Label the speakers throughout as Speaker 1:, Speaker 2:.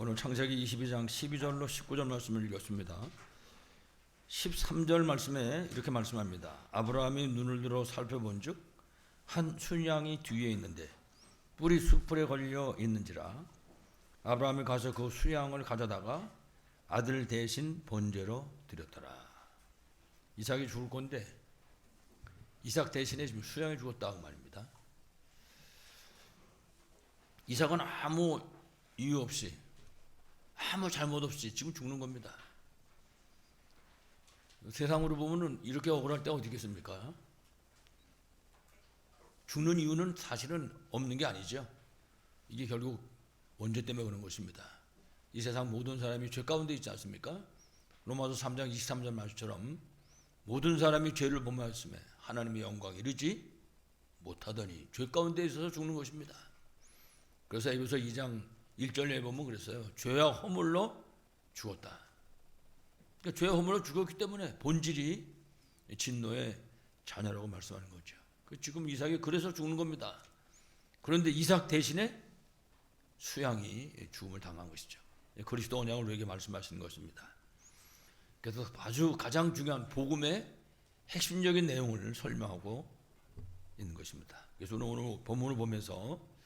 Speaker 1: 오늘 창세기 22장 12절로 19절 말씀을 읽었습니다. 13절 말씀에 이렇게 말씀합니다. 아브라함이 눈을 들어 살펴본즉 한 순양이 뒤에 있는데 뿔이 숯불에 걸려 있는지라. 아브라함이 가서 그 순양을 가져다가 아들 대신 번제로 드렸더라. 이삭이 죽을 건데 이삭 대신에 지금 순양이 죽었다고 말입니다. 이삭은 아무 이유 없이 아무 잘못 없이 지금 죽는 겁니다. 세상으로 보면은 이렇게 억울할 때가 어디 있겠습니까? 죽는 이유는 사실은 없는 게 아니죠. 이게 결국 원죄 때문에 그런 것입니다. 이 세상 모든 사람이 죄 가운데 있지 않습니까? 로마서 3장 23절 말씀처럼 모든 사람이 죄를 범하였음에 하나님의 영광에 이르지 못하더니 죄 가운데 있어서 죽는 것입니다. 그래서 에베소 2장 1절에 보면 그랬어요. 죄와 허물로 죽었다. 그러니까 죄와 허물로 죽었기 때문에 본질이 진노의 자녀라고 말씀하는 거죠. 지금 이삭이 그래서 죽는 겁니다. 그런데 이삭 대신에 수양이 죽음을 당한 것이죠. 그리스도 언약을 우리에게 말씀하시는 것입니다. 그래서 아주 가장 중요한 복음의 핵심적인 내용을 설명하고 있는 것입니다. 그래서 오늘 본문을 보면서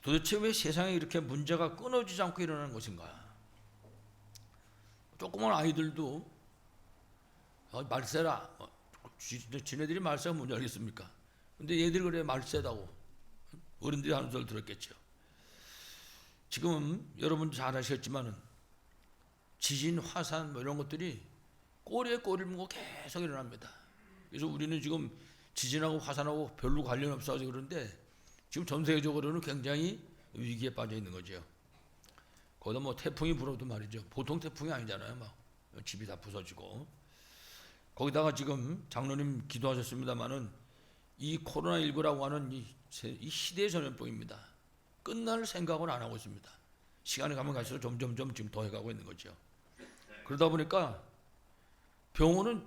Speaker 1: 도대체 왜 세상에 이렇게 문제가 끊어지지 않고 일어나는 것인가? 조그만 아이들도 말세라, 지네들이 말세가 뭔지 알겠습니까? 근데 얘들이 그래 말세다고 어른들이 하는 소리를 들었겠죠. 지금 여러분 잘 아시겠지만은 지진, 화산 뭐 이런 것들이 꼬리에 꼬리를 물고 계속 일어납니다. 그래서 우리는 지금 지진하고 화산하고 별로 관련 없어서 그런데 지금 전 세계적으로는 굉장히 위기에 빠져 있는 거죠. 거기다 뭐 태풍이 불어도 말이죠. 보통 태풍이 아니잖아요. 막 집이 다 부서지고. 거기다가 지금 장로님 기도하셨습니다마는 이 코로나19라고 하는 이 시대의 전염병입니다. 끝날 생각을 안 하고 있습니다. 시간이 가면 갈수록 점점 지금 더해가고 있는 거죠. 그러다 보니까 병원은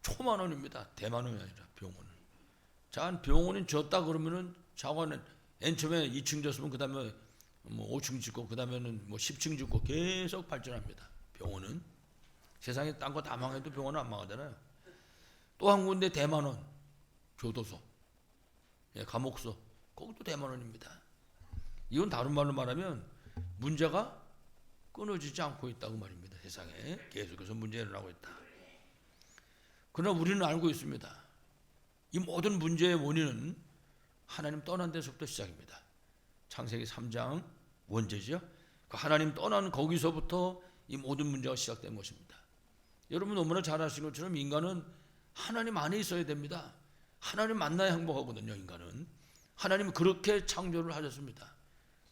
Speaker 1: 초만 원입니다. 대만 원이 아니라 병원은. 자, 병원은 졌다 그러면은 자관은 맨 처음에 2층 졌으면 그 다음에 뭐 5층 짓고 그 다음에는 뭐 10층 짓고 계속 발전합니다. 병원은 세상에 딴 거 다 망해도 병원은 안 망하잖아요. 또 한 군데 대만원 교도소, 감옥소 거기도 대만원입니다. 이건 다른 말로 말하면 문제가 끊어지지 않고 있다고 말입니다. 세상에 계속해서 문제가 일어나고 있다. 그러나 우리는 알고 있습니다. 이 모든 문제의 원인은 하나님 떠난 데서부터 시작입니다. 창세기 3장 원죄죠. 그 하나님 떠난 거기서부터 이 모든 문제가 시작된 것입니다. 여러분 너무나 잘 아시는 것처럼 인간은 하나님 안에 있어야 됩니다. 하나님 만나야 행복하거든요. 인간은 하나님은 그렇게 창조를 하셨습니다.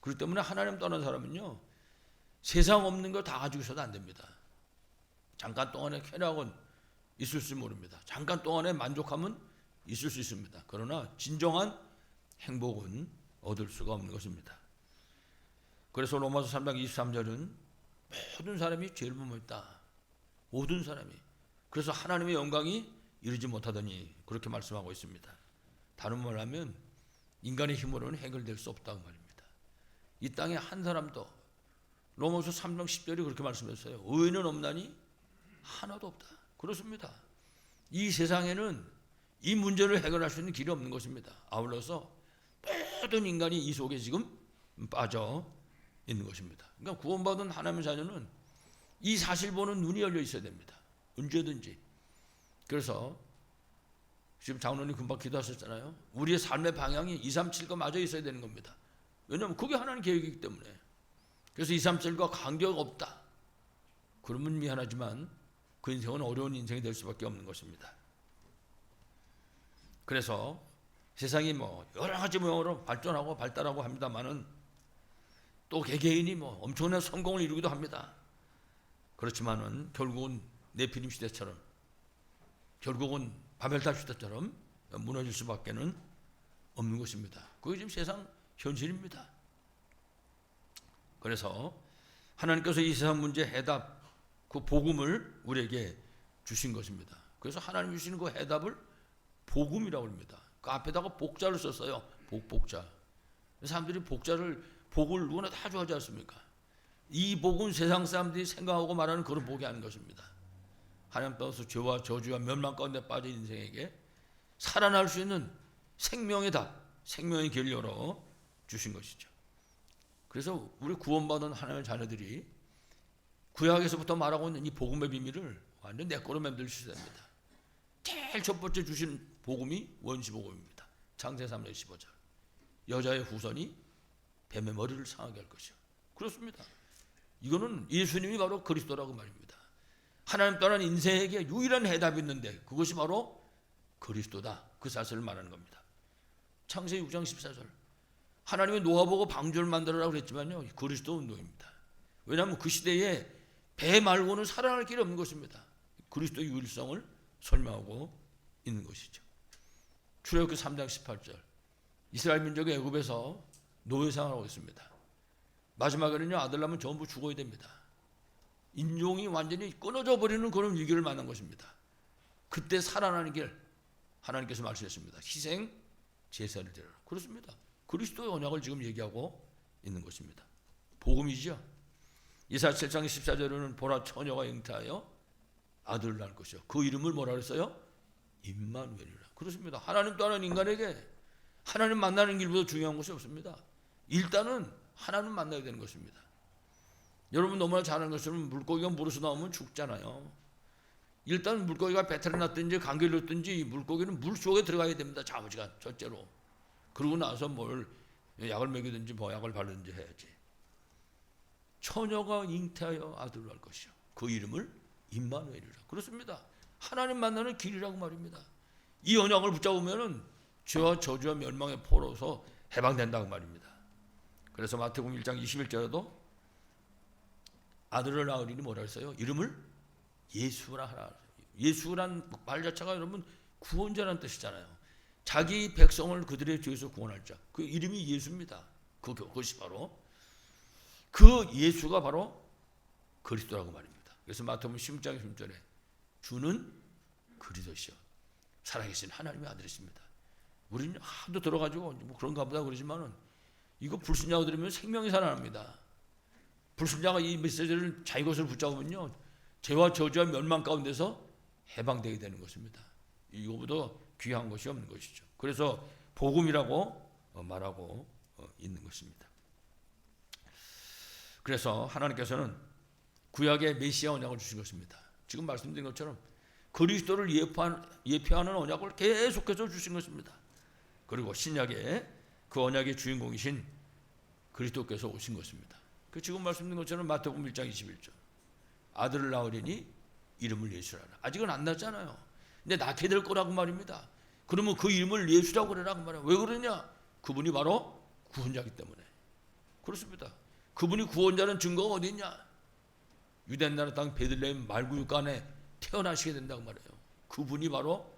Speaker 1: 그렇기 때문에 하나님 떠난 사람은요 세상 없는 거 다 가지고 있어도 안 됩니다. 잠깐 동안의 쾌락은 있을지 모릅니다. 잠깐 동안의 만족함은 있을 수 있습니다. 그러나 진정한 행복은 얻을 수가 없는 것입니다. 그래서 로마서 3장 23절은 모든 사람이 죄를 범했다. 모든 사람이. 그래서 하나님의 영광이 이르지 못하더니 그렇게 말씀하고 있습니다. 다른 말로 하면 인간의 힘으로는 해결될 수 없다고 말입니다. 이 땅에 한 사람도 로마서 3장 10절이 그렇게 말씀했어요. 의인은 없나니 하나도 없다. 그렇습니다. 이 세상에는 이 문제를 해결할 수 있는 길이 없는 것입니다. 아울러서 모든 인간이 이 속에 지금 빠져 있는 것입니다. 그러니까 구원받은 하나님의 자녀는 이 사실 보는 눈이 열려 있어야 됩니다. 언제든지. 그래서 지금 장로님 금방 기도하셨잖아요. 우리의 삶의 방향이 237과 맞아 있어야 되는 겁니다. 왜냐하면 그게 하나님 계획이기 때문에. 그래서 237과 관계가 없다. 그러면 미안하지만 그 인생은 어려운 인생이 될 수밖에 없는 것입니다. 그래서 세상이 뭐 여러 가지 모양으로 발전하고 발달하고 합니다만은 또 개개인이 뭐 엄청난 성공을 이루기도 합니다. 그렇지만은 결국은 네피림 시대처럼 결국은 바벨탑 시대처럼 무너질 수밖에는 없는 것입니다. 그게 지금 세상 현실입니다. 그래서 하나님께서 이 세상 문제 해답 그 복음을 우리에게 주신 것입니다. 그래서 하나님 주시는 그 해답을 복음이라고 합니다. 그 앞에다가 복자를 썼어요. 복자. 사람들이 복을 누구나 다 좋아하지 않습니까? 이 복은 세상 사람들이 생각하고 말하는 그런 복이 아닌 것입니다. 하나님 따라서 죄와 저주와 멸망 가운데 빠진 인생에게 살아날 수 있는 생명의 다, 생명의 길을 열어 주신 것이죠. 그래서 우리 구원받은 하나님의 자녀들이 구약에서부터 말하고 있는 이 복음의 비밀을 완전 내 거로 만들 수 있어야 됩니다. 제일 첫 번째 주신 복음이 원시복음입니다. 창세기 3장 15절. 여자의 후손이 뱀의 머리를 상하게 할 것이요. 그렇습니다. 이거는 예수님이 바로 그리스도라고 말입니다. 하나님 떠난 인생에게 유일한 해답이 있는데 그것이 바로 그리스도다. 그 사실을 말하는 겁니다. 창세기 6장 14절. 하나님이 노아 보고 방주를 만들어라고 그랬지만요, 그리스도 운동입니다. 왜냐하면 그 시대에 배 말고는 살아날 길이 없는 것입니다. 그리스도의 유일성을 설명하고 있는 것이죠. 출애굽기 3장 18절. 이스라엘 민족이 애굽에서 노예 생활하고 있습니다. 마지막에는요, 아들 낳으면 전부 죽어야 됩니다. 인종이 완전히 끊어져 버리는 그런 위기를 만난 것입니다. 그때 살아나는 길 하나님께서 말씀하셨습니다. 희생 제사를 드려라. 그렇습니다. 그리스도의 언약을 지금 얘기하고 있는 것입니다. 복음이죠. 이사야 7장 14절에는 보라 처녀가 잉태하여 아들을 낳을 것이요. 그 이름을 뭐라 그랬어요? 임마누엘이라. 그렇습니다. 하나님 떠난 인간에게 하나님 만나는 길보다 중요한 것이 없습니다. 일단은 하나님 만나야 되는 것입니다. 여러분 너무나 잘 아는 것처럼 물고기가 물에서 나오면 죽잖아요. 일단 물고기가 배탈이 났든지 감기를 났든지 물고기는 물 속에 들어가야 됩니다. 자부지간 첫째로. 그러고 나서 뭘 약을 먹이든지 뭐 약을 바르든지 해야지. 처녀가 잉태하여 아들을 낳을 것이요. 그 이름을 임마누엘이라. 그렇습니다. 하나님 만나는 길이라고 말입니다. 이 언약을 붙잡으면은 죄와 저주와 멸망의 포로서 해방된다고 말입니다. 그래서 마태복음 1장 21절에도 아들을 낳으리니 뭐라 했어요? 이름을 예수라 하라. 예수란 말 자체가 여러분 구원자라는 뜻이잖아요. 자기 백성을 그들의 죄에서 구원할 자. 그 이름이 예수입니다. 그것이 바로 그 예수가 바로 그리스도라고 말입니다. 그래서 마태복음 16장 16절에 주는 그리스도시요 살아계신 하나님의 아들이십니다. 우리는 하도 들어가지고 뭐 그런가 보다 그러지만은 이거 불신자가 들으면 생명이 살아납니다. 불신자가 이 메시지를 자기 것을 붙잡으면요, 죄와 저주와 멸망 가운데서 해방되게 되는 것입니다. 이거보다 귀한 것이 없는 것이죠. 그래서 복음이라고 말하고 있는 것입니다. 그래서 하나님께서는 구약의 메시아 언약을 주신 것입니다. 지금 말씀드린 것처럼 그리스도를 예표하는 언약을 계속해서 주신 것입니다. 그리고 신약에 그 언약의 주인공이신 그리스도께서 오신 것입니다. 그 지금 말씀드린 것처럼 마태복음 1장 21절. 아들을 낳으리니 이름을 예수라 하라. 아직은 안 낳았잖아요. 근데 낳게 될 거라고 말입니다. 그러면 그 이름을 예수라고 그러라고 말해요. 왜 그러냐? 그분이 바로 구원자이기 때문에. 그렇습니다. 그분이 구원자는 증거가 어디 있냐? 유대 나라 땅 베들레헴 말구유간에 태어나시게 된다고 말해요. 그분이 바로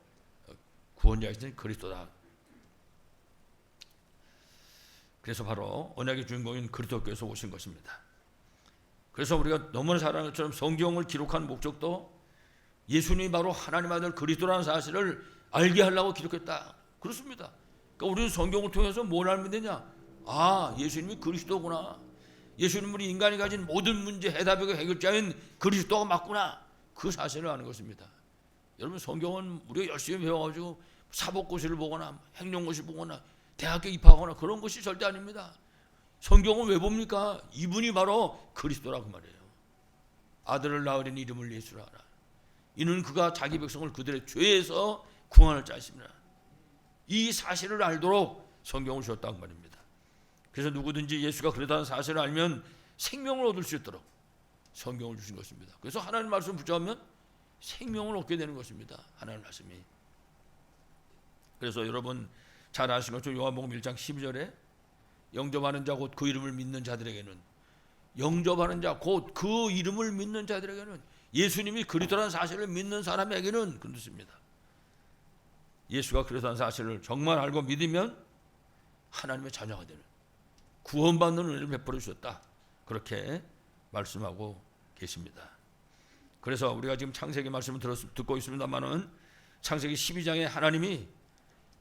Speaker 1: 구원자이신 그리스도다. 그래서 바로 언약의 주인공인 그리스도께서 오신 것입니다. 그래서 우리가 너무나 잘 아는 것처럼 성경을 기록한 목적도 예수님이 바로 하나님 아들 그리스도라는 사실을 알게 하려고 기록했다. 그렇습니다. 그러니까 우리는 성경을 통해서 뭘 알면 되냐? 아, 예수님이 그리스도구나. 예수님은 인간이 가진 모든 문제 해답의 해결자인 그리스도가 맞구나. 그 사실을 아는 것입니다. 여러분 성경은 우리가 열심히 배워가지고 사법고시를 보거나 행정고시 보거나 대학교 입학하거나 그런 것이 절대 아닙니다. 성경은 왜 봅니까? 이분이 바로 그리스도라고 말해요. 아들을 낳으리니 이름을 예수라 하라. 이는 그가 자기 백성을 그들의 죄에서 구원할 자이십니다. 이 사실을 알도록 성경을 주었다고 말입니다. 그래서 누구든지 예수가 그러다는 사실을 알면 생명을 얻을 수 있도록 성경을 주신 것입니다. 그래서 하나님 말씀을 붙잡으면 생명을 얻게 되는 것입니다. 하나님 말씀이. 그래서 여러분 잘 아시는 것처럼 요한복음 1장 12절에 영접하는 자 곧 그 이름을 믿는 자들에게는, 영접하는 자 곧 그 이름을 믿는 자들에게는, 예수님이 그리스도라는 사실을 믿는 사람에게는 그런 뜻입니다. 예수가 그리스도라는 사실을 정말 알고 믿으면 하나님의 자녀가 되는, 구원받는 은혜를 베풀어 주셨다. 그렇게 말씀하고 계십니다. 그래서 우리가 지금 창세기 말씀을 듣고 있습니다만은 창세기 12장에 하나님이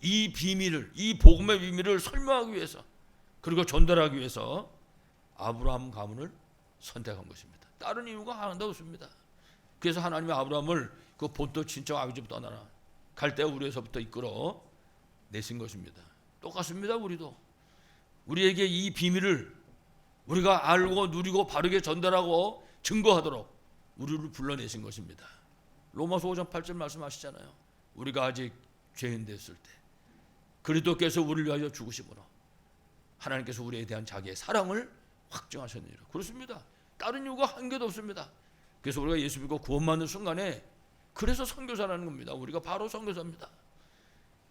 Speaker 1: 이 비밀을, 이 복음의 비밀을 설명하기 위해서 그리고 전달하기 위해서 아브라함 가문을 선택한 것입니다. 다른 이유가 하나도 없습니다. 그래서 하나님이 아브라함을 그 본토 친척 아비집부터 떠나라 갈대아 우르에서부터 이끌어 내신 것입니다. 똑같습니다. 우리도 우리에게 이 비밀을 우리가 알고 누리고 바르게 전달하고 증거하도록 우리를 불러내신 것입니다. 로마서 5장 8절 말씀하시잖아요. 우리가 아직 죄인 됐을 때 그리스도께서 우리를 위하여 죽으심으로 하나님께서 우리에 대한 자기의 사랑을 확증하셨느니라. 그렇습니다. 다른 이유가 한 개도 없습니다. 그래서 우리가 예수 믿고 구원받는 순간에 그래서 선교사라는 겁니다. 우리가 바로 선교사입니다.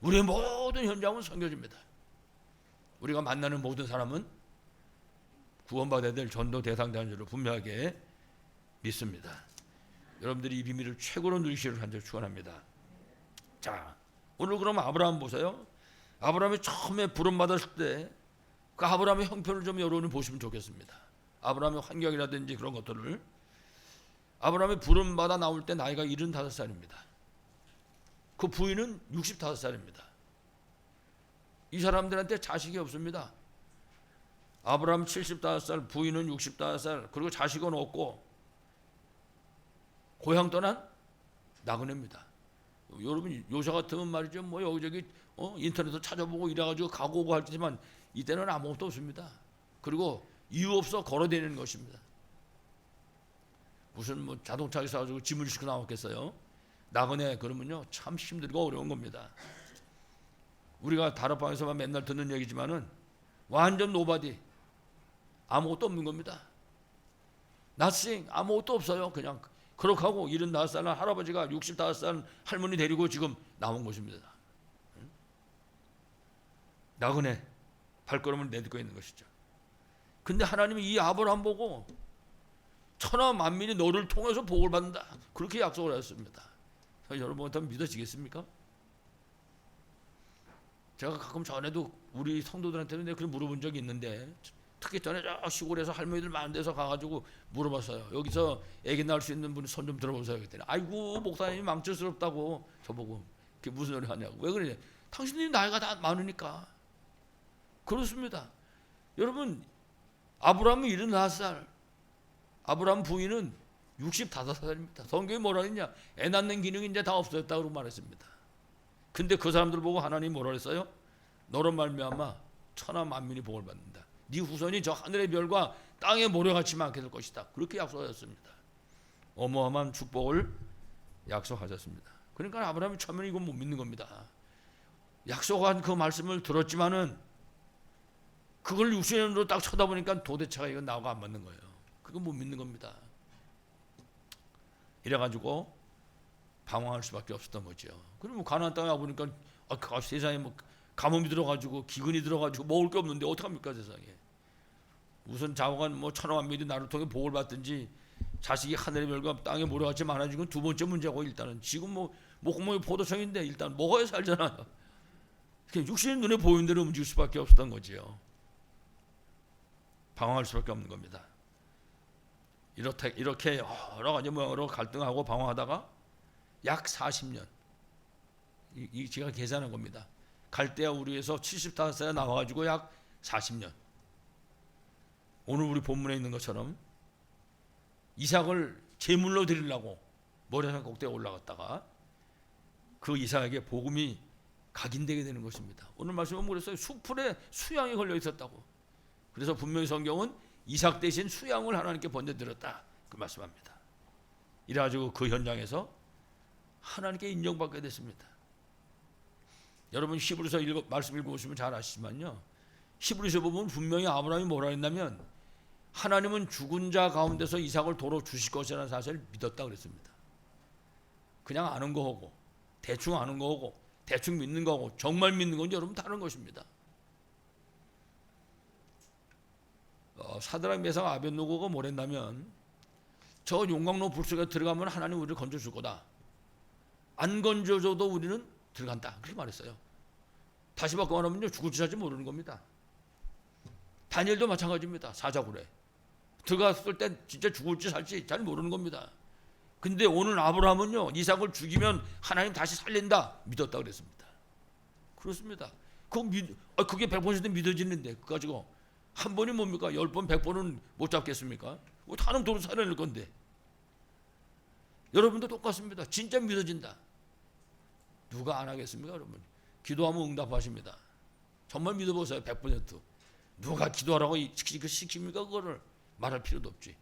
Speaker 1: 우리의 모든 현장은 선교지입니다. 우리가 만나는 모든 사람은 구원받아야 될 전도 대상자인 줄을 분명하게 믿습니다. 여러분들이 이 비밀을 최고로 누리시기를 간절히 축원합니다. 자, 오늘 그럼 아브라함 보세요. 아브라함이 처음에 부름받았을 때 그 아브라함의 형편을 좀 여러분이 보시면 좋겠습니다. 아브라함의 환경이라든지 그런 것들을. 아브라함이 부름받아 나올 때 나이가 75살입니다. 그 부인은 65살입니다. 이 사람들한테 자식이 없습니다. 아브라함 75살, 부인은 65살, 그리고 자식은 없고 고향 떠난 나그네입니다. 여러분 요새 같으면 말이죠, 뭐 여기저기 인터넷에서 찾아보고 이래가지고 가고 오고 하지만 이때는 아무것도 없습니다. 그리고 이유 없어 걸어다니는 것입니다. 무슨 뭐 자동차에 사가지고 짐을 싣고 나왔겠어요? 나그네 그러면요 참 힘들고 어려운 겁니다. 우리가 다락방에서만 맨날 듣는 얘기지만은 완전 노바디, 아무것도 없는 겁니다. nothing, 아무것도 없어요. 그냥 그렇게 하고 75살 할아버지가 65살 할머니 데리고 지금 나온 것입니다. 나그네 발걸음을 내딛고 있는 것이죠. 근데 하나님이 이 아브라함 보고 천하 만민이 너를 통해서 복을 받는다 그렇게 약속을 하셨습니다. 여러분한테 믿어지겠습니까? 제가 가끔 전에도 우리 성도들한테는 내가 그런 물어본 적이 있는데, 특히 전에 저 시골에서 할머니들 많은 데서 가가지고 물어봤어요. 여기서 애기 낳을 수 있는 분이 손 좀 들어보세요. 그랬더니 아이고 목사님이 망설스럽다고 저보고 그게 무슨 소리 하냐고. 왜 그러냐? 당신들이 나이가 다 많으니까. 그렇습니다. 여러분 아브라함은 75살, 아브라함 부인은 65살입니다. 성경이 뭐라 했냐? 애 낳는 기능이 이제 다 없어졌다고 말했습니다. 근데 그 사람들 보고 하나님이 뭐라 했어요? 너로 말미암아 천하 만민이 복을 받는다. 네 후손이 저 하늘의 별과 땅의 모래같이 많게 될 것이다. 그렇게 약속하셨습니다. 어마어마한 축복을 약속하셨습니다. 그러니까 아브라함이 처음에는 이건 못 믿는 겁니다. 약속한 그 말씀을 들었지만은 그걸 60년으로 딱 쳐다보니까 도대체가 이건 나하고 안 맞는 거예요. 그거 못 믿는 겁니다. 이래가지고 방황할 수밖에 없었던 거죠. 그러면 가나안 땅에 와보니까 세상에 뭐 가뭄이 들어가지고 기근이 들어가지고 먹을 게 없는데 어떡합니까 세상에. 우선 자고간 뭐 천하만민이 나를 통해 복을 받든지 자식이 하늘의 별과 땅의 모래같이 많아지고 두 번째 문제고, 일단은 지금 뭐 목구멍이 포도청인데 일단 먹어야 살잖아요. 60년 눈에 보이는 대로 움직일 수밖에 없었던 거지요. 방황할 수밖에 없는 겁니다. 이렇게 여러 가지 모양으로 갈등하고 방황하다가 약 40년, 이 제가 계산한 겁니다. 갈대아 우르에서 75살에 나와가지고 약 40년. 오늘 우리 본문에 있는 것처럼 이삭을 제물로 드리려고 모래산 꼭대기에 올라갔다가 그 이삭에게 복음이 각인되게 되는 것입니다. 오늘 말씀은 그랬어요. 수풀에 수양이 걸려 있었다고. 그래서 분명히 성경은 이삭 대신 수양을 하나님께 번제드렸다 그 말씀합니다. 이래가지고 그 현장에서 하나님께 인정받게 됐습니다. 여러분 히브리서 말씀 읽어보시면 잘 아시지만요, 히브리서 보면 분명히 아브라함이 뭐라 했냐면 하나님은 죽은 자 가운데서 이삭을 도로 주실 것이라는 사실을 믿었다 그랬습니다. 그냥 아는 거하고 대충 아는 거하고 대충 믿는 거하고 정말 믿는 건 여러분 다른 것입니다. 사드락 메삭 아벳노고가 뭐랬냐면 저 용광로 불 속에 들어가면 하나님 우리를 건져줄 거다. 안 건져줘도 우리는 들어간다. 그렇게 말했어요. 다시 바꿔 말하면요, 죽을지 살지 모르는 겁니다. 다니엘도 마찬가지입니다. 사자굴에 들어갔을 때 진짜 죽을지 살지 잘 모르는 겁니다. 근데 오늘 아브라함은요, 이삭을 죽이면 하나님 다시 살린다 믿었다 그랬습니다. 그렇습니다. 그게 100% 믿어지는데 그거 가지고 한 번이 뭡니까? 10번 100번은 못 잡겠습니까? 하나님 도로 살아낼 건데. 여러분도 똑같습니다. 진짜 믿어진다. 누가 안 하겠습니까, 여러분? 기도하면 응답하십니다. 정말 믿어보세요. 100%. 누가 기도하라고 시킵니까? 그거를 말할 필요도 없지.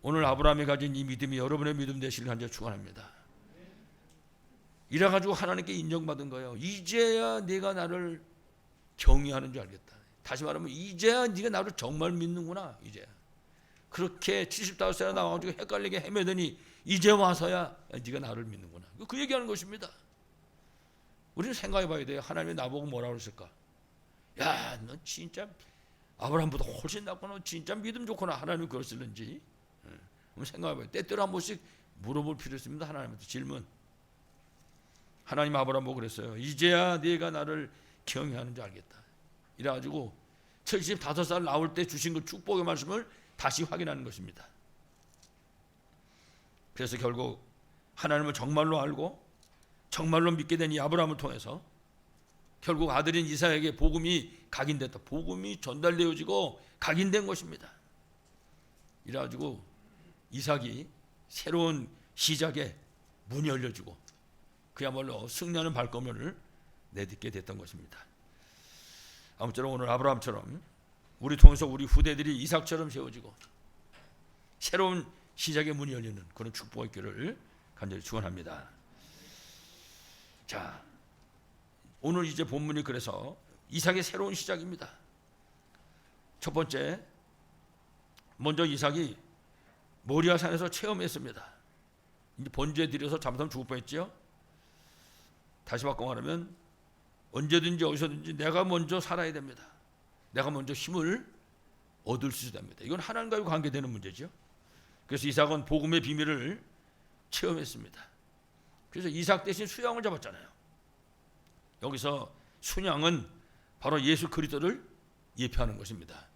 Speaker 1: 오늘 아브라함이 가진 이 믿음이 여러분의 믿음 되시길 간절히 축원합니다. 이래가지고 하나님께 인정받은 거예요. 이제야 네가 나를 경외하는 줄 알겠다. 다시 말하면 이제야 네가 나를 정말 믿는구나. 이제 그렇게 75세나 나와가지고 헷갈리게 헤매더니 이제 와서야 네가 나를 믿는구나. 그 얘기하는 것입니다. 우리는 생각해봐야 돼요. 하나님이 나보고 뭐라고 그랬을까? 야, 너 진짜 아브라함보다 훨씬 낫구나. 진짜 믿음 좋구나. 하나님이 그러실는지 한번 생각해봐요. 때때로 한 번씩 물어볼 필요 있습니다. 하나님한테 질문. 하나님 아브라함 보고 그랬어요. 이제야 네가 나를 경외하는 줄 알겠다. 이래가지고 75살 나올 때 주신 그 축복의 말씀을 다시 확인하는 것입니다. 그래서 결국 하나님을 정말로 알고 정말로 믿게 된 이 아브라함을 통해서 결국 아들인 이삭에게 복음이 각인됐다. 복음이 전달되어지고 각인된 것입니다. 이래가지고 이삭이 새로운 시작에 문이 열려지고 그야말로 승리하는 발걸음을 내딛게 됐던 것입니다. 아무쪼록 오늘 아브라함처럼 우리 통해서 우리 후대들이 이삭처럼 세워지고 새로운 시작의 문이 열리는 그런 축복의 길을 간절히 축원합니다. 자, 오늘 이제 본문이 그래서 이삭의 새로운 시작입니다. 첫 번째, 먼저 이삭이 모리아 산에서 체험했습니다. 이제 번제 드려서 잘못하면 죽을 뻔했지요. 다시 바꿔 말하면 언제든지 어디서든지 내가 먼저 살아야 됩니다. 내가 먼저 힘을 얻을 수 있습니다. 이건 하나님과의 관계되는 문제죠. 그래서 이삭은 복음의 비밀을 체험했습니다. 그래서 이삭 대신 수양을 잡았잖아요. 여기서 순양은 바로 예수 그리스도를 예표하는 것입니다.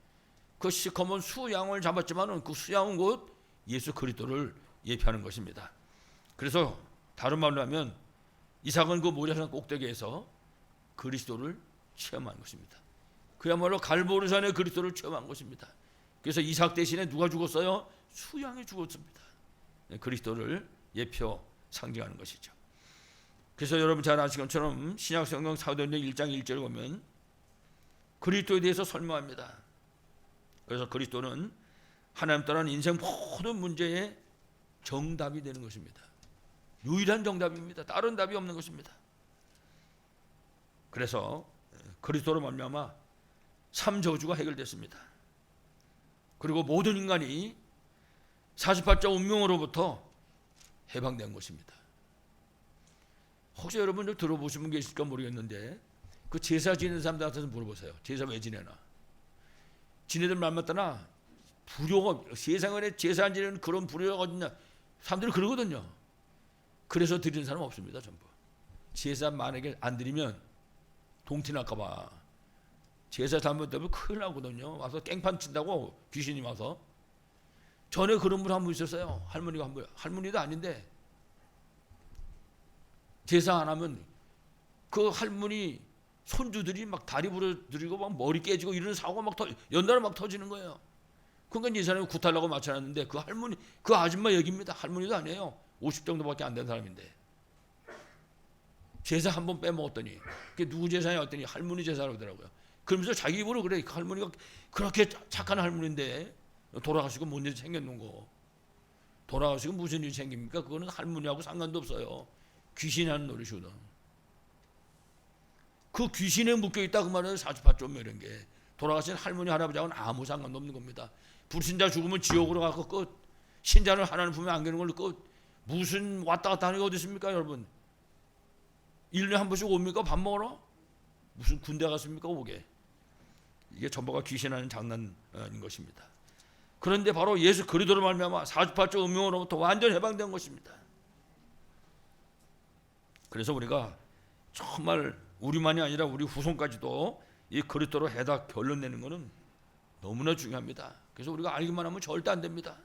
Speaker 1: 그 시커먼 수양을 잡았지만은 그 수양은 곧 예수 그리스도를 예표하는 것입니다. 그래서 다른 말로 하면 이삭은 그 모리아산 꼭대기에서 그리스도를 체험한 것입니다. 그야말로 갈보리산의 그리스도를 체험한 것입니다. 그래서 이삭 대신에 누가 죽었어요? 수양이 죽었습니다. 그리스도를 예표 상징하는 것이죠. 그래서 여러분 잘 아시는 것처럼 신약성경 사도행전 1장 1절에 보면 그리스도에 대해서 설명합니다. 그래서 그리스도는 하나님 따라는 인생 모든 문제의 정답이 되는 것입니다. 유일한 정답입니다. 다른 답이 없는 것입니다. 그래서 그리스도로 말미암아 삼저주가 해결됐습니다. 그리고 모든 인간이 사십팔자 운명으로부터 해방된 것입니다. 혹시 여러분 들어보신 분 계실까 모르겠는데 그 제사 지내는 사람들한테 물어보세요. 제사 왜 지내나? 지네들 말 맞다나 불효가 세상에 제사 안 지내는 그런 불효가 어딨냐? 사람들이 그러거든요. 그래서 드리는 사람 없습니다. 전부. 제사 만약에 안 드리면 동티 날까봐 제사 잘못되면 큰일 나거든요. 와서 깽판 친다고 귀신이 와서. 전에 그런 분 한 분 있었어요. 할머니가 한 분. 할머니도 아닌데 제사 안 하면 그 할머니 손주들이 막 다리 부러뜨리고 막 머리 깨지고 이런 사고가 막 연달아 막 터지는 거예요. 그러니까 이 사람이 구타려고 맞춰놨는데 그 할머니, 그 아줌마 얘기입니다. 할머니도 아니에요. 50 정도밖에 안 된 사람인데 제사 한 번 빼먹었더니 그게 누구 제사냐 했더니 할머니 제사라고 하더라고요. 그러면서 자기 입으로 그래. 그 할머니가 그렇게 착한 할머니인데 돌아가시고 뭔 일이 생겼는 거. 돌아가시고 무슨 일이 생깁니까? 그거는 할머니하고 상관도 없어요. 귀신이 하는 노릇이거든. 그 귀신에 묶여있다 그 말은 사주파점 이런 게 돌아가신 할머니 할아버지하고는 아무 상관도 없는 겁니다. 불신자 죽으면 지옥으로 가고 끝. 신자는 하나님 품에 안기는 걸로 끝. 무슨 왔다 갔다 하는 게 어디 있습니까 여러분? 1년에 한 번씩 옵니까? 밥 먹으러? 무슨 군대 갔습니까? 오게. 이게 전부가 귀신하는 장난인 것입니다. 그런데 바로 예수 그리스도로 말미암아 사주팔자 운명으로부터 완전 해방된 것입니다. 그래서 우리가 정말 우리만이 아니라 우리 후손까지도 이 그리스도로 해다 결론 내는 것은 너무나 중요합니다. 그래서 우리가 알기만 하면 절대 안 됩니다.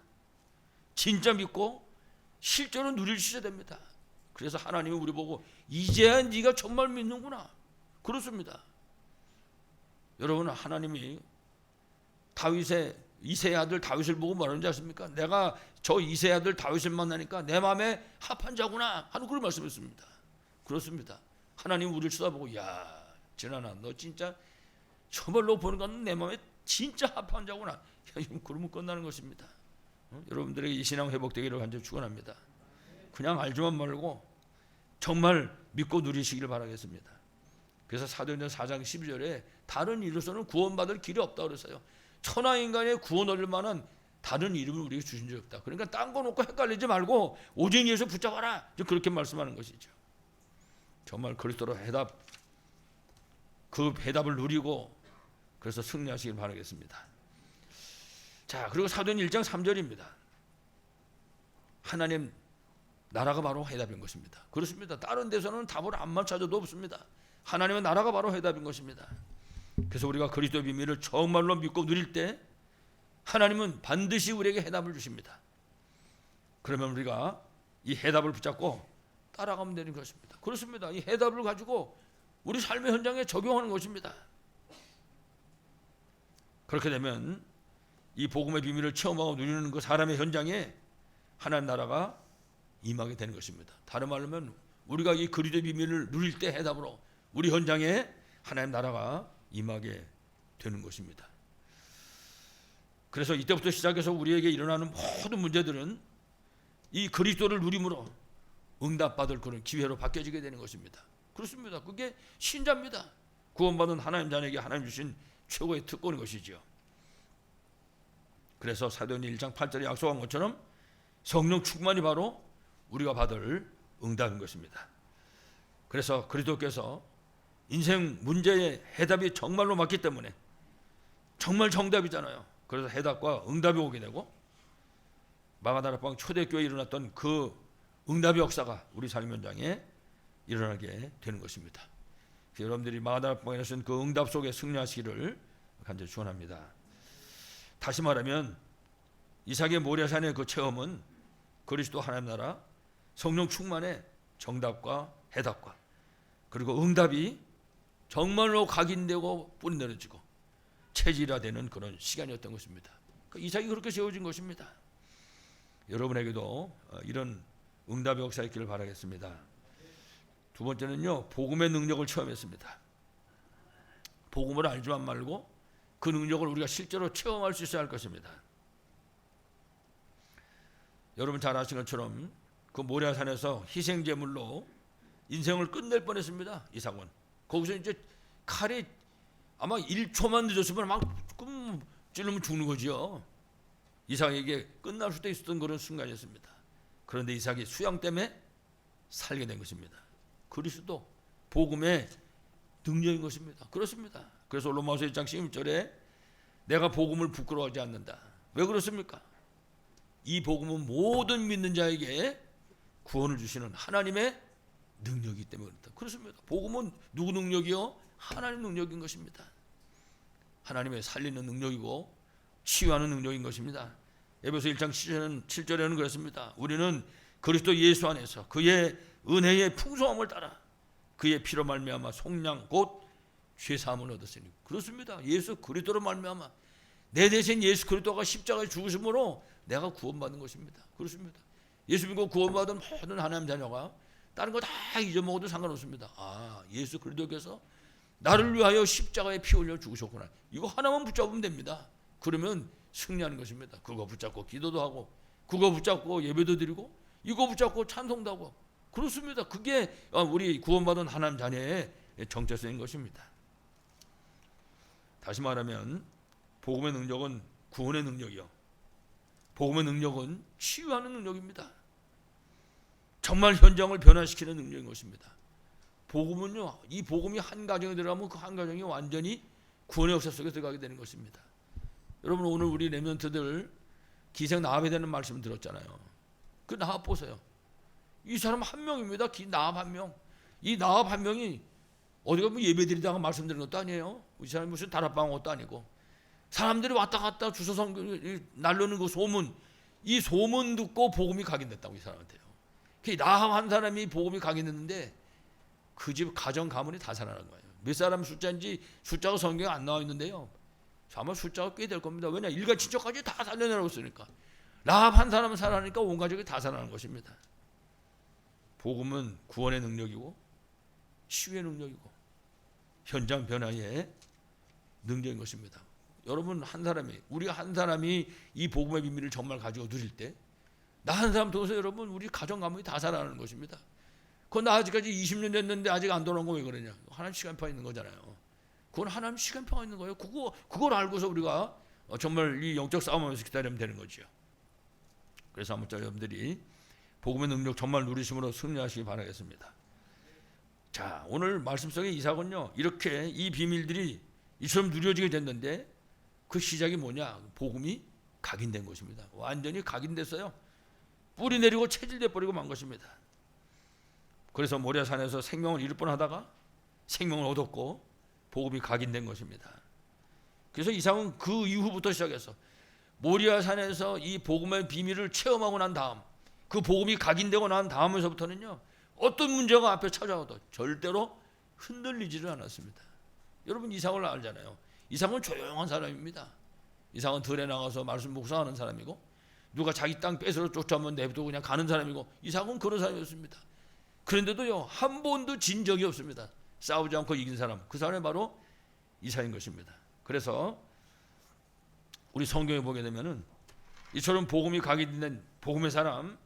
Speaker 1: 진짜 믿고 실제로 누릴 수 있어야 됩니다. 그래서 하나님이 우리 보고 이제야 네가 정말 믿는구나. 그렇습니다. 여러분 하나님이 다윗의 이새의 아들 다윗을 보고 뭐라는지 아십니까? 내가 저 이새의 아들 다윗을 만나니까 내 마음에 합한 자구나 하는 그런 말씀했습니다. 그렇습니다. 하나님 우리를 쳐다보고 야 진아나 너 진짜 저걸로 보는 건 내 마음에 진짜 합한 자구나. 그러면 끝나는 것입니다. 여러분들에게 이 신앙 회복되기를 간절히 축원합니다. 그냥 알지만 말고 정말 믿고 누리시기를 바라겠습니다. 그래서 사도행전 4장 12절에 다른 이로서는 구원받을 길이 없다 그랬어요. 천하인간의 구원 얻을 만한 다른 이름을 우리에게 주신 적이 없다. 그러니까 딴 거 놓고 헷갈리지 말고 오직 예수 붙잡아라. 그렇게 말씀하는 것이죠. 정말 그리스도로 그 해답을 누리고 그래서 승리하시길 바라겠습니다. 자, 그리고 사도행전 1장 3절입니다. 하나님 나라가 바로 해답인 것입니다. 그렇습니다. 다른 데서는 답을 안만 찾아도 없습니다. 하나님의 나라가 바로 해답인 것입니다. 그래서 우리가 그리스도의 비밀을 정말로 믿고 누릴 때 하나님은 반드시 우리에게 해답을 주십니다. 그러면 우리가 이 해답을 붙잡고 따라가면 되는 것입니다. 그렇습니다. 이 해답을 가지고 우리 삶의 현장에 적용하는 것입니다. 그렇게 되면 이 복음의 비밀을 체험하고 누리는 그 사람의 현장에 하나님 나라가 임하게 되는 것입니다. 다른 말로 하면 우리가 이 그리스도의 비밀을 누릴 때 해답으로 우리 현장에 하나님 나라가 임하게 되는 것입니다. 그래서 이때부터 시작해서 우리에게 일어나는 모든 문제들은 이 그리스도를 누림으로 응답받을 그런 기회로 바뀌어지게 되는 것입니다. 그렇습니다. 그게 신자입니다. 구원받은 하나님 자녀에게 하나님 주신 최고의 특권인 것이죠. 그래서 사도행전 1장 8절에 약속한 것처럼 성령 충만이 바로 우리가 받을 응답인 것입니다. 그래서 그리스도께서 인생 문제의 해답이 정말로 맞기 때문에 정말 정답이잖아요. 그래서 해답과 응답이 오게 되고 마가다락방 초대교회에 일어났던 그 응답의 역사가 우리 삶 현장에 일어나게 되는 것입니다. 여러분들이 마가다락방에 일어나신 그 응답 속에 승리하시기를 간절히 축원합니다. 다시 말하면 이삭의 모리아산의 그 체험은 그리스도 하나님 나라 성령 충만의 정답과 해답과 그리고 응답이 정말로 각인되고 뿌리내려지고 체질화되는 그런 시간이었던 것입니다. 그러니까 이삭이 그렇게 세워진 것입니다. 여러분에게도 이런 응답의 역사 있기를 바라겠습니다. 두 번째는요, 복음의 능력을 체험했습니다. 복음을 알지만 말고 그 능력을 우리가 실제로 체험할 수 있어야 할 것입니다. 여러분 잘 아시는 것처럼 그 모리아산에서 희생제물로 인생을 끝낼 뻔했습니다. 이삭은 거기서 이제 칼이 아마 1초만 늦었으면 막 찔르면 죽는 거죠. 이삭에게 끝날 수도 있었던 그런 순간이었습니다. 그런데 이삭이 수양 때문에 살게 된 것입니다. 그리스도 복음의 능력인 것입니다. 그렇습니다. 그래서 로마서 1장 16절에 내가 복음을 부끄러워하지 않는다. 왜 그렇습니까? 이 복음은 모든 믿는 자에게 구원을 주시는 하나님의 능력이기 때문에 그렇다. 그렇습니다. 복음은 누구 능력이요? 하나님 능력인 것입니다. 하나님의 살리는 능력이고 치유하는 능력인 것입니다. 에베소 1장 7절에는 그렇습니다. 우리는 그리스도 예수 안에서 그의 은혜의 풍성함을 따라 그의 피로 말미암아 속량 곧 죄사함을 얻었으니 그렇습니다. 예수 그리스도로 말미암아 내 대신 예수 그리스도가 십자가에 죽으심으로 내가 구원받은 것입니다. 그렇습니다. 예수 믿고 구원받은 모든 하나님 자녀가 다른 거 다 잊어먹어도 상관없습니다. 아, 예수 그리스도께서 나를 위하여 십자가에 피 흘려 죽으셨구나. 이거 하나만 붙잡으면 됩니다. 그러면 승리하는 것입니다. 그거 붙잡고 기도도 하고 그거 붙잡고 예배도 드리고 이거 붙잡고 찬송도 하고 그렇습니다. 그게 우리 구원받은 하나님 자녀의 정체성인 것입니다. 다시 말하면 복음의 능력은 구원의 능력이요. 복음의 능력은 치유하는 능력입니다. 정말 현장을 변화시키는 능력인 것입니다. 복음은요, 이 복음이 한 가정에 들어가면 그 한 가정이 완전히 구원의 역사 속에 들어가게 되는 것입니다. 여러분 오늘 우리 레멘트들 기생 나합에 대한 말씀을 들었잖아요. 그 나합 보세요. 이 사람 한 명입니다. 나합 한 명. 이 나합 한 명이 어디 가면 예배드리다가 말씀드리는 것도 아니에요. 이 사람이 무슨 다락방 온 것도 아니고 사람들이 왔다 갔다 주소서 날르는 그 소문, 이 소문 듣고 복음이 각인됐다고 이 사람한테요. 나합 한 사람이 복음이 각인됐는데 그 집 가정 가문이 다 살아난 거예요. 몇 사람 숫자인지 숫자가 성경에 안 나와 있는데요. 아마 숫자가 꽤 될 겁니다. 왜냐, 일가 친척까지 다 살려내라고 쓰니까. 라합 한 사람 살아나니까 온 가족이 다 살아나는 것입니다. 복음은 구원의 능력이고 치유의 능력이고 현장 변화의 능력인 것입니다. 여러분 한 사람이, 우리가 한 사람이 이 복음의 비밀을 정말 가지고 누릴 때 나 한 사람 도서 여러분 우리 가정 가문이 다 살아나는 것입니다. 그건 나 아직까지 20년 됐는데 아직 안 돌아온 거 왜 그러냐? 하나님 시간표가 있는 거잖아요. 그건 하나님 시간표가 있는 거예요. 그걸 알고서 우리가 정말 이 영적 싸움하면서 기다리면 되는 거죠. 그래서 아무쪼 여러분들이 복음의 능력 정말 누리심으로 승리하시기 바라겠습니다. 자, 오늘 말씀 속의 이삭은요, 이렇게 이 비밀들이 이처럼 누려지게 됐는데 그 시작이 뭐냐? 복음이 각인된 것입니다. 완전히 각인됐어요. 뿌리 내리고 체질돼 버리고 만 것입니다. 그래서 모리아산에서 생명을 잃을 뻔하다가 생명을 얻었고 복음이 각인된 것입니다. 그래서 이삭은 그 이후부터 시작해서 모리아산에서 이 복음의 비밀을 체험하고 난 다음, 그 복음이 각인되고 난 다음에서부터는요, 어떤 문제가 앞에 찾아와도 절대로 흔들리지를 않았습니다. 여러분 이삭을 알잖아요. 이삭은 조용한 사람입니다. 이삭은 들에 나가서 말씀 묵상하는 사람이고, 누가 자기 땅 뺏으러 쫓아오면 내버려 그냥 가는 사람이고, 이삭은 그런 사람이었습니다. 그런데도요, 한 번도 진 적이 없습니다. 싸우지 않고 이긴 사람, 그 사람이 바로 이삭인 것입니다. 그래서 우리 성경에 보게 되면은 이처럼 복음이 각인된 복음의 사람,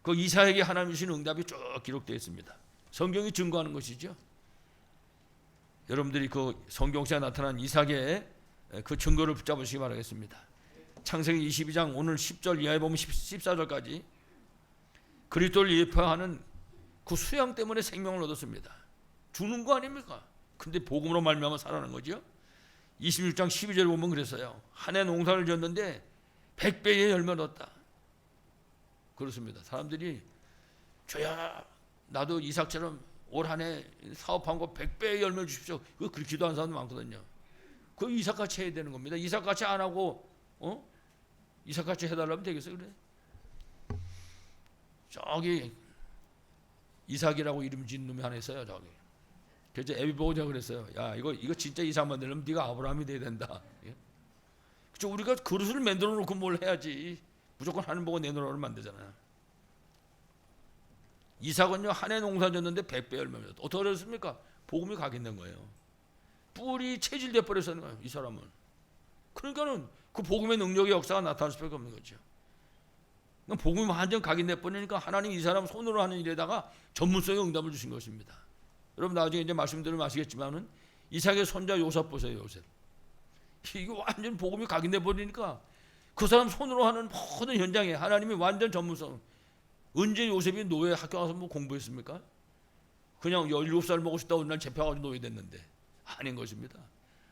Speaker 1: 그 이삭에게 하나님 주신 응답이 쭉 기록되어 있습니다. 성경이 증거하는 것이죠. 여러분들이 그 성경시에 나타난 이삭의 그 증거를 붙잡으시기 바라겠습니다. 창세기 22장 오늘 10절 이하에 보면 14절까지 그리스도를 예표하는 그 수양 때문에 생명을 얻었습니다. 죽는 거 아닙니까? 근데 복음으로 말미암아 살아난 거죠. 26장 12절에 보면 그랬어요. 한 해 농사를 지었는데 100배의 열매를 얻었다. 그렇습니다. 사람들이 저야 나도 이삭처럼 올 한 해 사업한 거 100배의 열매를 주십시오. 그렇게 기도하는 사람도 많거든요. 그 이삭같이 해야 되는 겁니다. 이삭같이 안 하고 이삭같이 해달라면 되겠어요? 그래? 저기 이삭이라고 이름 지은 놈이 하나 있어요. 저기. 그래서 애비 보고 제가 그랬어요. 야, 이거 진짜 이삭 만들려면 네가 아브라함이 돼야 된다. 그렇죠? 우리가 그릇을 만들어 놓고 뭘 해야지. 무조건 하는 보고 내놓으라면 안 되잖아요. 이삭은요, 한 해 농사 졌는데 100배 열매입니다. 어떻게 그랬습니까? 복음이 각인된 거예요. 뿔이 체질돼 버렸다는 거예요, 이 사람은. 그러니까는 그 복음의 능력의 역사가 나타날 수밖에 없는 거죠. 복음이 완전 각인돼 버리니까 하나님 이 사람 손으로 하는 일에다가 전문성의 응답을 주신 것입니다. 여러분 나중에 이제 말씀드리면 아시겠지만은 이삭의 손자 요셉 보세요. 요셉. 이게 완전 복음이 각인돼 버리니까 그 사람 손으로 하는 모든 현장에 하나님이 완전 전문성. 언제 요셉이 노예 학교 가서 뭐 공부했습니까? 그냥 17살 먹고 싶다고 날 잡혀가지고 노예 됐는데 아닌 것입니다.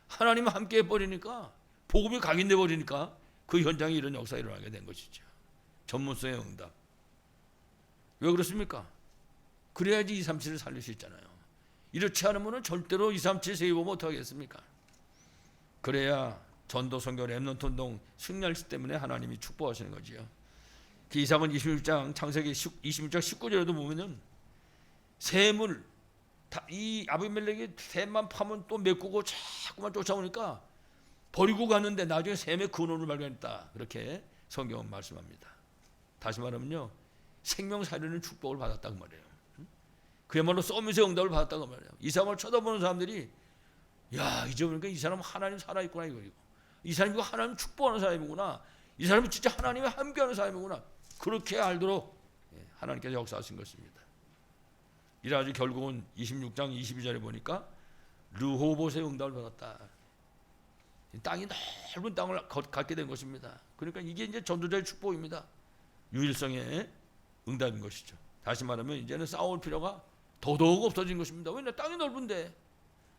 Speaker 1: 하나님은 함께 해버리니까 복음이 각인돼 버리니까 그 현장에 이런 역사가 일어나게 된 것이죠. 전문성의 응답. 왜 그렇습니까? 그래야지 237을 살릴 수 있잖아요. 이렇지 않으면 절대로 237 세워보면 어떡하겠습니까? 그래야 전도 선교 렘넌트 운동 승리할 때문에 하나님이 축복하시는 거지요. 그 이삭은 26장 창세기 26장 19절에도 보면은 샘을 이 아비멜렉이 샘만 파면 또 메꾸고 자꾸만 쫓아오니까 버리고 갔는데 나중에 샘의 근원을 발견했다. 그렇게 성경은 말씀합니다. 다시 말하면요, 생명 살리는 축복을 받았다 그 말이에요. 그야말로 서밋의 응답을 받았다 그 말이에요. 이 사람을 쳐다보는 사람들이 야, 이제 보니까 이 사람은 하나님 살아있구나 이거. 이 사람이 하나님 축복하는 사람이구나. 이 사람이 진짜 하나님과 함께하는 사람이구나. 그렇게 알도록 하나님께서 역사하신 것입니다. 이래가지고 결국은 26장 22절에 보니까 르호봇의 응답을 받았다. 땅이 넓은 땅을 갖게 된 것입니다. 그러니까 이게 이제 전도자의 축복입니다. 유일성의 응답인 것이죠. 다시 말하면 이제는 싸울 필요가 더더욱 없어진 것입니다. 왜냐, 땅이 넓은데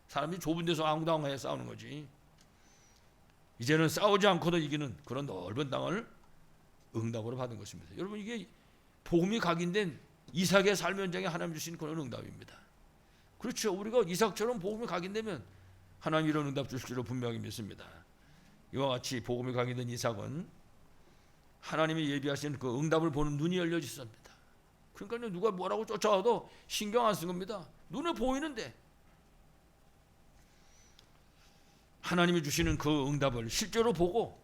Speaker 1: 사람이 좁은 데서 앙당해 싸우는 거지. 이제는 싸우지 않고도 이기는 그런 넓은 땅을 응답으로 받은 것입니다. 여러분 이게 복음이 각인된 이삭의 삶 현장에 하나님 주신 그런 응답입니다. 그렇죠. 우리가 이삭처럼 복음이 각인되면 하나님 이런 응답 주실 줄로 분명히 믿습니다. 이와 같이 복음이 각인된 이삭은 하나님이 예비하신 그 응답을 보는 눈이 열려졌습니다. 그러니까 누가 뭐라고 쫓아와도 신경 안 쓴 겁니다. 눈에 보이는데 하나님이 주시는 그 응답을 실제로 보고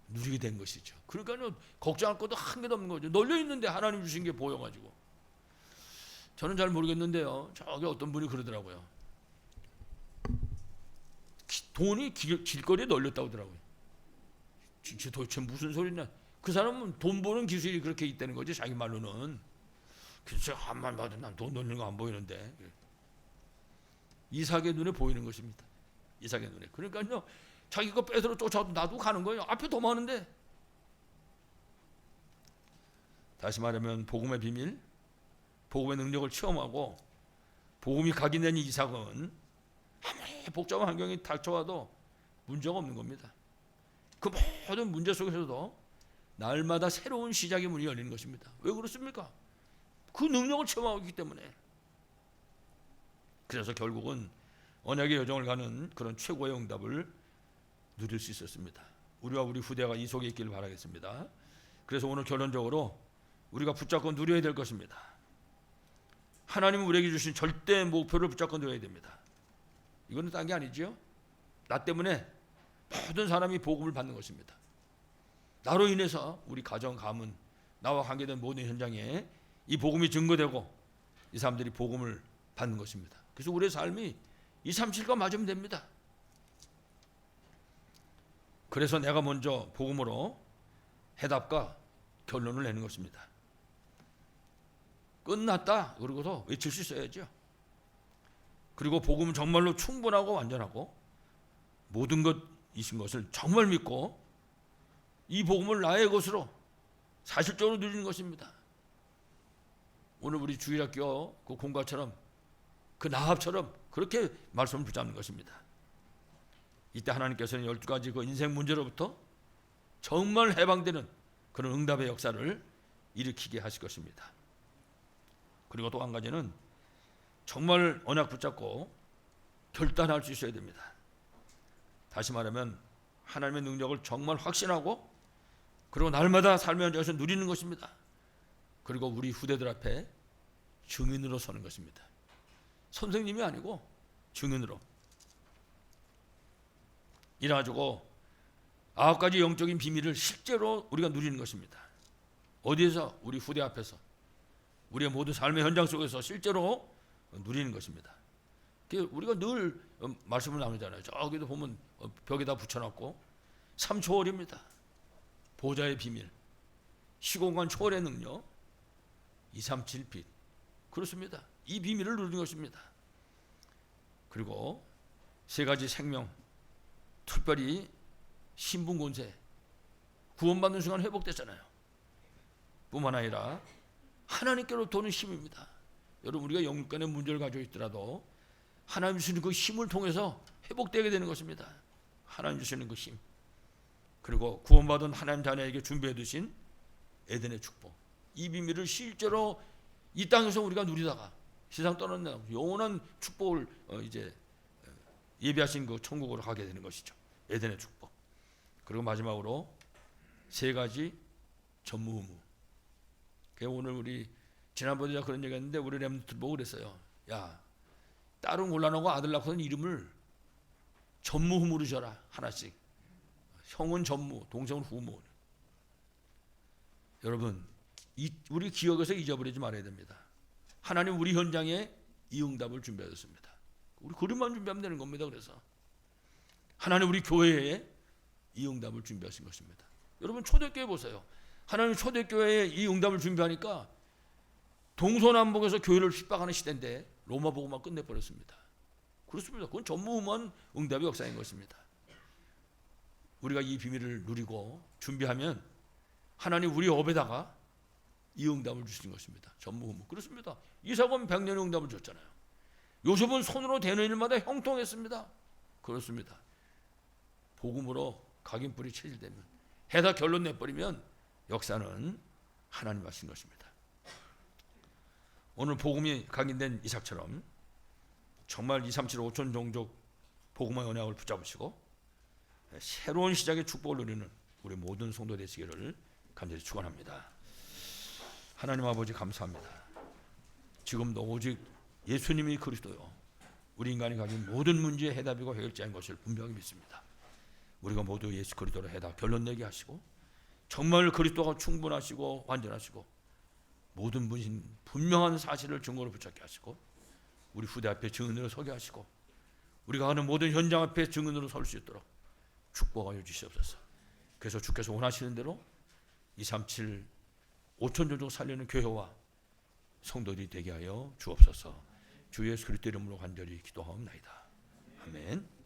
Speaker 1: 누리게 된 것이죠. 그러니까요, 걱정할 것도 한 개도 없는 거죠. 널려 있는데 하나님 주신 게 보여가지고. 저는 잘 모르겠는데요, 저기 어떤 분이 그러더라고요. 돈이 길거리에 널렸다고 하더라고요. 진짜 도대체 무슨 소리냐. 그 사람은 돈 버는 기술이 그렇게 있다는 거지, 자기 말로는. 그래서 한만 봐도 난 돈 넣는 거 안 보이는데. 이삭의 눈에 보이는 것입니다. 이삭의 눈에. 그러니까요, 자기 거 뺏으러 쫓아도 나도 가는 거예요. 앞에 더 많은데. 다시 말하면 복음의 비밀, 복음의 능력을 체험하고 복음이 각인된 이삭은 아무리 복잡한 환경이 닥쳐와도 문제가 없는 겁니다. 그 모든 문제 속에서도 날마다 새로운 시작의 문이 열리는 것입니다. 왜 그렇습니까? 그 능력을 체험하고 있기 때문에. 그래서 결국은 언약의 여정을 가는 그런 최고의 응답을 누릴 수 있었습니다. 우리와 우리 후대가 이 속에 있기를 바라겠습니다. 그래서 오늘 결론적으로 우리가 붙잡고 누려야 될 것입니다. 하나님은 우리에게 주신 절대 목표를 붙잡고 누려야 됩니다. 이거는 딴 게 아니죠. 나 때문에 모든 사람이 복음을 받는 것입니다. 나로 인해서 우리 가정, 가문, 나와 관계된 모든 현장에 이 복음이 증거되고 이 사람들이 복음을 받는 것입니다. 그래서 우리의 삶이 237과 맞으면 됩니다. 그래서 내가 먼저 복음으로 해답과 결론을 내는 것입니다. 끝났다 그러고서 외칠 수 있어야죠. 그리고 복음은 정말로 충분하고 완전하고 모든 것이신 것을 정말 믿고 이 복음을 나의 것으로 사실적으로 누리는 것입니다. 오늘 우리 주일학교 그 공과처럼 그 나합처럼 그렇게 말씀을 붙잡는 것입니다. 이때 하나님께서는 12가지 그 인생 문제로부터 정말 해방되는 그런 응답의 역사를 일으키게 하실 것입니다. 그리고 또 한 가지는 정말 언약 붙잡고 결단할 수 있어야 됩니다. 다시 말하면 하나님의 능력을 정말 확신하고 그리고 날마다 삶의 현장에서 누리는 것입니다. 그리고 우리 후대들 앞에 증인으로 서는 것입니다. 선생님이 아니고 증인으로. 이래가지고 9가지 영적인 비밀을 실제로 우리가 누리는 것입니다. 어디에서? 우리 후대 앞에서. 우리의 모든 삶의 현장 속에서 실제로 누리는 것입니다. 우리가 늘 말씀을 나누잖아요. 저기도 보면 벽에다 붙여놨고 3초월입니다. 보좌의 비밀, 시공간 초월의 능력, 237빛. 그렇습니다. 이 비밀을 누리는 것입니다. 그리고 3가지 생명, 특별히 신분권세, 구원받는 순간 회복됐잖아요. 뿐만 아니라 하나님께로 도는 힘입니다. 여러분, 우리가 영육간의 문제를 가지고 있더라도 하나님 주시는 그 힘을 통해서 회복되게 되는 것입니다. 하나님 주시는 그 힘. 그리고 구원받은 하나님 자녀에게 준비해 두신 에덴의 축복. 이 비밀을 실제로 이 땅에서 우리가 누리다가 세상 떠나는 영원한 축복을 이제 예비하신 그 천국으로 가게 되는 것이죠. 에덴의 축복. 그리고 마지막으로 3가지 전무후무. 오늘 우리 지난번에 제가 그런 얘기했는데 우리 렘넌트 보고 그랬어요. 야, 딸은 곤란하고 아들 낳고는 이름을 전무후무로 줘라. 하나씩. 형은 전무, 동생은 후무. 여러분, 우리 기억에서 잊어버리지 말아야 됩니다. 하나님 우리 현장에 이 응답을 준비하셨습니다. 우리 그림만 준비하면 되는 겁니다. 그래서 하나님 우리 교회에 이 응답을 준비하신 것입니다. 여러분, 초대교회 보세요. 하나님 초대교회에 이 응답을 준비하니까 동서남북에서 교회를 핍박하는 시대인데 로마 복음만 끝내버렸습니다. 그렇습니다. 그건 전무후무한 응답의 역사인 것입니다. 우리가 이 비밀을 누리고 준비하면 하나님 우리 업에다가 이 응답을 주신 것입니다. 전무후무. 그렇습니다. 이삭은 100년의 응답을 줬잖아요. 요셉은 손으로 되는 일마다 형통했습니다. 그렇습니다. 복음으로 각인뿔이 체질되면 해다 결론 내버리면 역사는 하나님 하신 것입니다. 오늘 복음이 각인된 이삭처럼 정말 237 5천 종족 복음의 언약을 붙잡으시고 새로운 시작의 축복을 누리는 우리 모든 성도 되시기를 간절히 축원합니다. 하나님 아버지 감사합니다. 지금도 오직 예수님이 그리스도요 우리 인간이 가진 모든 문제의 해답이고 해결자인 것을 분명히 믿습니다. 우리가 모두 예수 그리스도로 해답 결론 내게 하시고 정말 그리스도가 충분하시고 완전하시고 모든 분신 분명한 사실을 증거로 붙잡게 하시고 우리 후대 앞에 증인으로 서게 하시고 우리가 하는 모든 현장 앞에 증인으로 설 수 있도록 축복하여 주시옵소서. 그래서 주께서 원하시는 대로 237 5천 종족 살리는 교회와 성도들이 되게 하여 주옵소서. 주 예수 그리스도 이름으로 간절히 기도하옵나이다. 아멘.